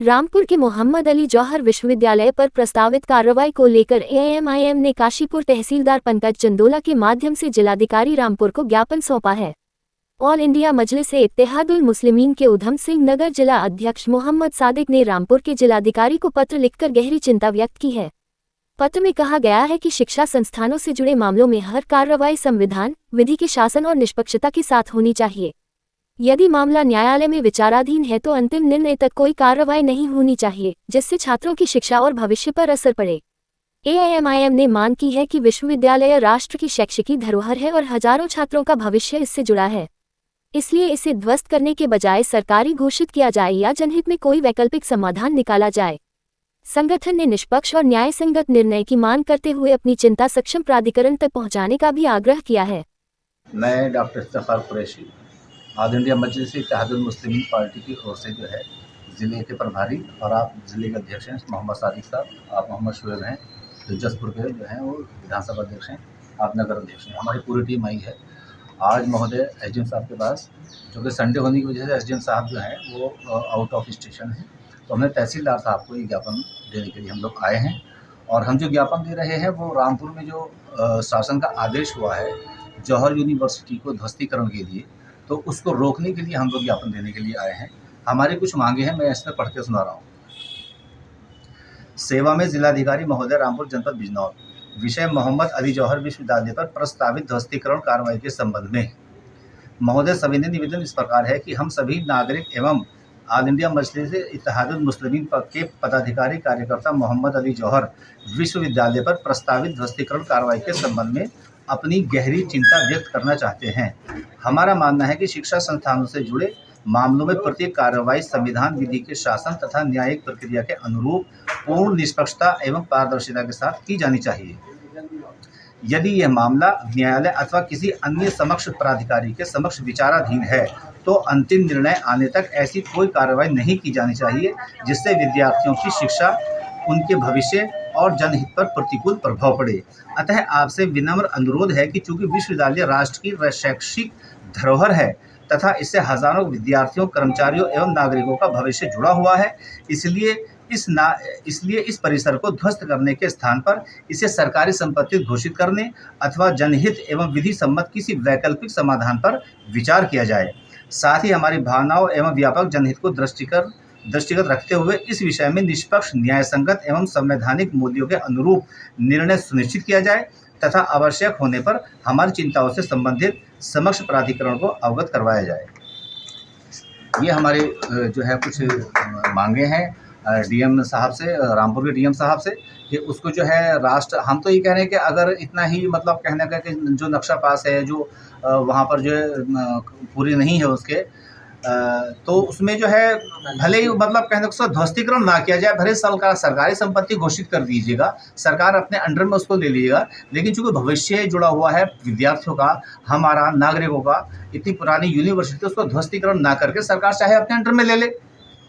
रामपुर के मोहम्मद अली जौहर विश्वविद्यालय पर प्रस्तावित कार्रवाई को लेकर एएमआईएम ने काशीपुर तहसीलदार पंकज चंदोला के माध्यम से जिलाधिकारी रामपुर को ज्ञापन सौंपा है। ऑल इंडिया मजलिस-ए-इत्तेहादुल मुस्लिमीन के उधम सिंह नगर जिला अध्यक्ष मोहम्मद सादिक ने रामपुर के जिलाधिकारी को पत्र लिखकर गहरी चिंता व्यक्त की है। पत्र में कहा गया है कि शिक्षा संस्थानों से जुड़े मामलों में हर कार्रवाई संविधान, विधि के शासन और निष्पक्षता के साथ होनी चाहिए। यदि मामला न्यायालय में विचाराधीन है तो अंतिम निर्णय तक कोई कार्रवाई नहीं होनी चाहिए, जिससे छात्रों की शिक्षा और भविष्य पर असर पड़े। एएमआईएम ने मांग की है कि विश्वविद्यालय राष्ट्र की शैक्षिक धरोहर है और हजारों छात्रों का भविष्य इससे जुड़ा है। इसलिए इसे ध्वस्त करने के बजाय सरकारी घोषित किया जाए या जनहित में कोई वैकल्पिक समाधान निकाला जाए। संगठन ने निष्पक्ष और न्यायसंगत निर्णय की मांग करते हुए अपनी चिंता सक्षम प्राधिकरण तक पहुंचाने का भी आग्रह किया है। मैं doctor Iftikhar Qureshi all India Majlis-e-Ittehadul Muslimeen party की ओर से जो है ज़िले के प्रभारी और आप ज़िले के अध्यक्ष हैं मोहम्मद सादिक साहब, आप मोहम्मद शुएब हैं जो जसपुर के जो हैं वो विधानसभा अध्यक्ष हैं, आप नगर अध्यक्ष हैं। हमारी पूरी टीम आई है आज महोदय एसडीएम साहब के पास, जो कि संडे होने की वजह से एसडीएम साहब जो हैं वो आउट ऑफ स्टेशन है। तो हमने तहसीलदार साहब को ये ज्ञापन देने के लिए हम लोग आए हैं और हम जो ज्ञापन दे रहे हैं वो रामपुर में जो शासन का आदेश हुआ है जौहर यूनिवर्सिटी को ध्वस्तीकरण के लिए, तो उसको रोकने के लिए हम लोग ज्ञापन देने के लिए आए हैं। हमारी कुछ मांगे हैं, मैं इसमें पढ़ के सुना रहा हूँ। सेवा में जिलाधिकारी महोदय रामपुर जनपद बिजनौर, विषय मोहम्मद अली जौहर विश्वविद्यालय पर प्रस्तावित ध्वस्तीकरण कार्रवाई के संबंध में महोदय सविनय निवेदन इस प्रकार है कि हम सभी नागरिक एवं ऑल इंडिया मजलिस-ए-इत्तेहादुल मुस्लिमीन के पदाधिकारी कार्यकर्ता मोहम्मद अली जौहर विश्वविद्यालय पर प्रस्तावित ध्वस्तीकरण कार्रवाई के संबंध में अपनी गहरी चिंता व्यक्त करना चाहते हैं। हमारा मानना है कि शिक्षा संस्थानों से जुड़े मामलों में प्रत्येक कार्रवाई संविधान, विधि के शासन तथा न्यायिक प्रक्रिया के अनुरूप पूर्ण निष्पक्षता एवं पारदर्शिता के साथ की जानी चाहिए। यदि यह मामला न्यायालय अथवा किसी अन्य समक्ष प्राधिकारी के समक्ष विचाराधीन है तो अंतिम निर्णय आने तक ऐसी कोई कार्रवाई नहीं की जानी चाहिए जिससे विद्यार्थियों की शिक्षा, उनके भविष्य और जनहित पर प्रतिकूल प्रभाव पड़े। अतः आपसे विनम्र अनुरोध है कि चूंकि विश्वविद्यालय राष्ट्र की शैक्षिक धरोहर है तथा इससे हजारों विद्यार्थियों, कर्मचारियों एवं नागरिकों का भविष्य जुड़ा हुआ है, इसलिए इस परिसर को ध्वस्त करने के स्थान पर इसे सरकारी संपत्ति घोषित करने अथवा जनहित एवं विधि सम्मत किसी वैकल्पिक समाधान पर विचार किया जाए। साथ ही हमारी भावनाओं एवं व्यापक जनहित को दृष्टिगत रखते हुए इस विषय में निष्पक्ष, न्यायसंगत एवं संवैधानिक मूल्यों के अनुरूप निर्णय सुनिश्चित किया जाए तथा आवश्यक होने पर हमारी चिंताओं से संबंधित समक्ष प्राधिकरण को अवगत करवाया जाए। ये हमारे जो है कुछ मांगे हैं डीएम साहब से, रामपुर के डीएम साहब से, कि उसको जो है राष्ट्र, हम तो ये कह रहे हैं कि अगर इतना ही मतलब कहने का कि जो नक्शा पास है जो वहाँ पर जो है पूरी नहीं है उसके, तो उसमें जो है भले ही मतलब कहने को ध्वस्तीकरण ना किया जाए, भले सरकारी संपत्ति घोषित कर दीजिएगा, सरकार अपने अंडर में उसको ले लीजिएगा, लेकिन चूंकि भविष्य जुड़ा हुआ है विद्यार्थियों का, हमारा नागरिकों का, इतनी पुरानी यूनिवर्सिटी, उसको ध्वस्तीकरण ना करके सरकार चाहे अपने अंडर में ले ले।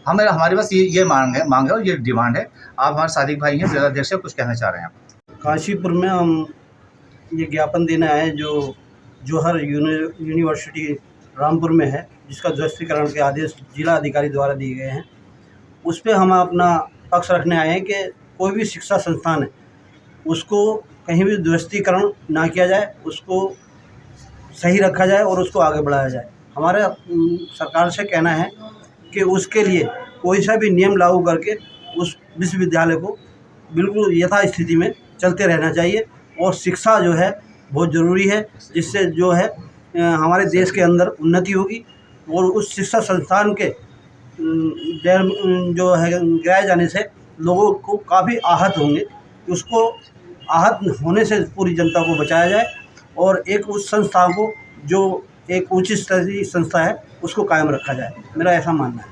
हमारे पास ये मांग है और ये डिमांड है। आप हमारे सादिक भाई हैं, जिला अध्यक्ष, कुछ कहना चाह रहे हैं आप? काशीपुर में हम ये ज्ञापन देने आए हैं जो जौहर यूनिवर्सिटी रामपुर में है, जिसका ध्वस्तीकरण के आदेश जिला अधिकारी द्वारा दिए गए हैं। उस पर हम अपना पक्ष रखने आए हैं कि कोई भी शिक्षा संस्थान है उसको कहीं भी ध्वस्तीकरण ना किया जाए, उसको सही रखा जाए और उसको आगे बढ़ाया जाए। हमारे सरकार से कहना है कि उसके लिए कोई सा भी नियम लागू करके उस विश्वविद्यालय को बिल्कुल यथास्थिति में चलते रहना चाहिए। और शिक्षा जो है बहुत ज़रूरी है, जिससे जो है हमारे देश के अंदर उन्नति होगी और उस शिक्षा संस्थान के जो है गिराए जाने से लोगों को काफ़ी आहत होंगे। उसको आहत होने से पूरी जनता को बचाया जाए और एक उस संस्था को जो एक उच्च स्तरीय संस्था है उसको कायम रखा जाए, मेरा ऐसा मानना है।